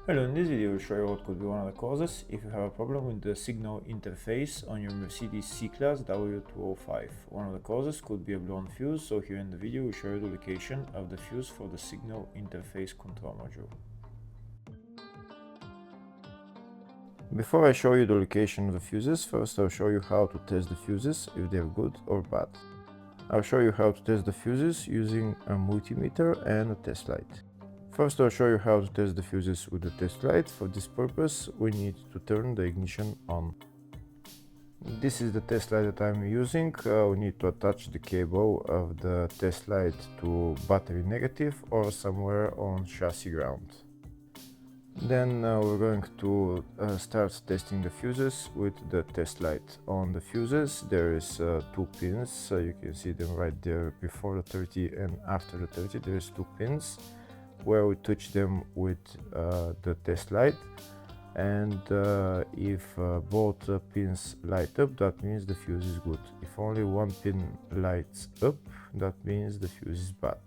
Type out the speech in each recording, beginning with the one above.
Hello, in this video I will show you what could be one of the causes if you have a problem with the signal interface on your Mercedes C-Class W205. One of the causes could be a blown fuse, so here in the video we show you the location of the fuse for the signal interface control module. Before I show you the location of the fuses, first I'll show you how to test the fuses, if they're good or bad. I'll show you how to test the fuses using a multimeter and a test light. First, I'll show you how to test the fuses with the test light. For this purpose, we need to turn the ignition on. This is the test light that I'm using. We need to attach the cable of the test light to battery negative or somewhere on chassis ground. Then we're going to start testing the fuses with the test light. On the fuses there is 2 pins, so you can see them right there before the 30 and after the 30 there is 2 pins where we touch them with the test light, and if both pins light up, that means the fuse is good. If only one pin lights up, that means the fuse is bad.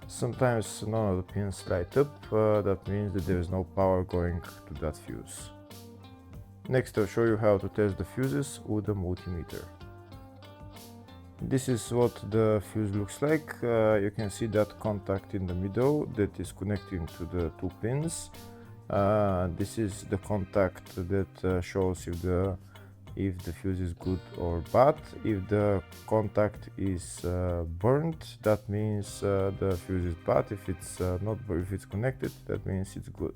Sometimes none of the pins light up, that means that there is no power going to that fuse. Next I'll show you how to test the fuses with a multimeter. This is what the fuse looks like. You can see that contact in the middle that is connecting to the 2 pins. This is the contact that shows if the fuse is good or bad. If the contact is burned, that means the fuse is bad. If it's connected, that means it's good.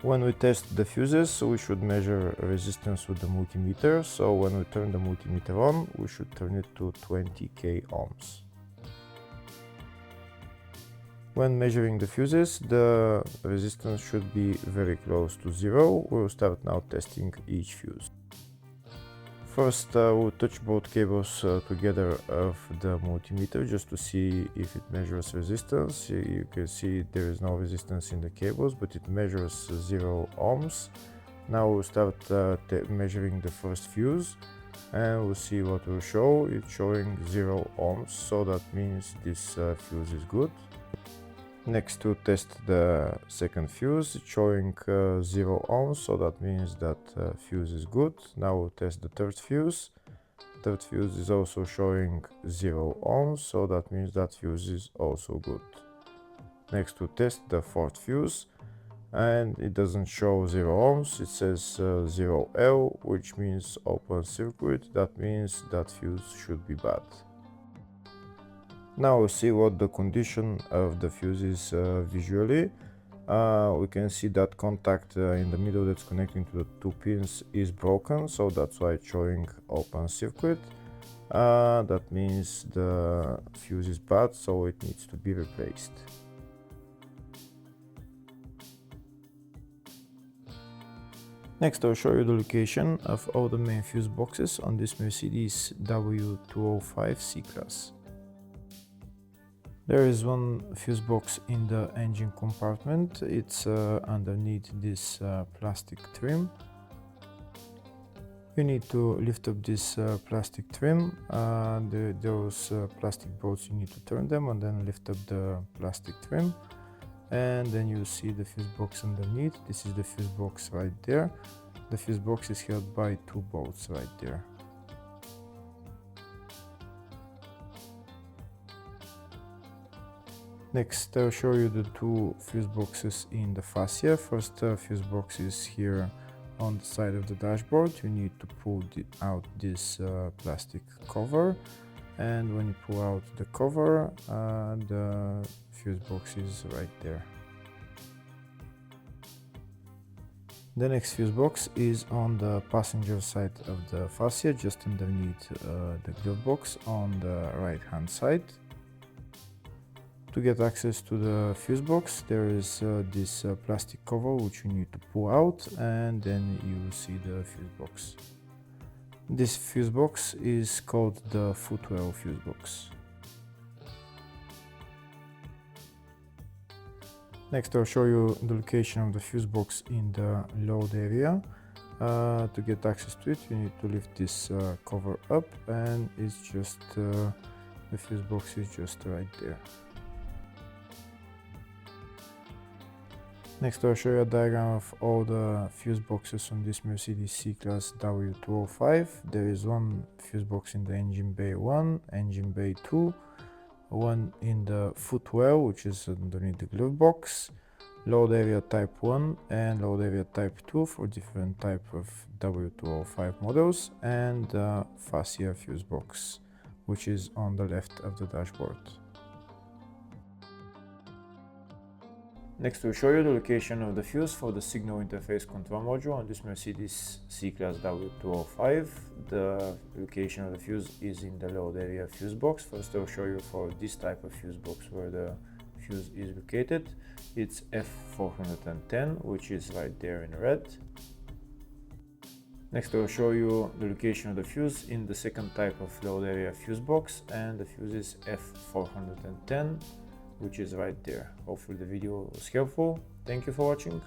When we test the fuses, we should measure resistance with the multimeter. So when we turn the multimeter on, we should turn it to 20k ohms. When measuring the fuses, the resistance should be very close to 0. We'll start now testing each fuse. First, we'll touch both cables together of the multimeter just to see if it measures resistance. You can see there is no resistance in the cables, but it measures 0 ohms. Now we'll start measuring the first fuse, and we'll see what will show. It's showing 0 ohms, so that means this fuse is good. Next, to test the second fuse, it's showing 0 ohms, so that means that fuse is good. Now we'll test the third fuse. Third fuse is also showing 0 ohms, so that means that fuse is also good. Next, to test the fourth fuse, and it doesn't show 0 ohms, it says 0L, which means open circuit. That means that fuse should be bad. Now we'll see what the condition of the fuse is visually. We can see that contact in the middle that's connecting to the 2 pins is broken, so that's why it's showing open circuit. That means the fuse is bad, so it needs to be replaced. Next I'll show you the location of all the main fuse boxes on this Mercedes W205 C-Class. There is one fuse box in the engine compartment. It's underneath this plastic trim. You need to lift up this plastic trim. Those plastic bolts, you need to turn them and then lift up the plastic trim. And then you see the fuse box underneath. This is the fuse box right there. The fuse box is held by 2 bolts right there. Next, I'll show you the 2 fuse boxes in the fascia. First fuse box is here on the side of the dashboard. You need to pull out this plastic cover, and when you pull out the cover, the fuse box is right there. The next fuse box is on the passenger side of the fascia, just underneath the glove box on the right hand side. To get access to the fuse box, there is this plastic cover which you need to pull out, and then you will see the fuse box. This fuse box is called the footwell fuse box. Next I'll show you the location of the fuse box in the load area. To get access to it, you need to lift this cover up, and it's just the fuse box is just right there. Next I'll show you a diagram of all the fuse boxes on this Mercedes C-Class W205. There is one fuse box in the engine bay 1, engine bay 2, one in the footwell, which is underneath the glove box, load area type 1 and load area type 2 for different type of W205 models, and the fascia fuse box, which is on the left of the dashboard. Next we'll show you the location of the fuse for the signal interface control module on this Mercedes C-Class W205. The location of the fuse is in the load area fuse box. First I'll show you for this type of fuse box where the fuse is located. It's F410, which is right there in red. Next I'll show you the location of the fuse in the second type of load area fuse box, and the fuse is F410, which is right there. Hopefully the video was helpful. Thank you for watching.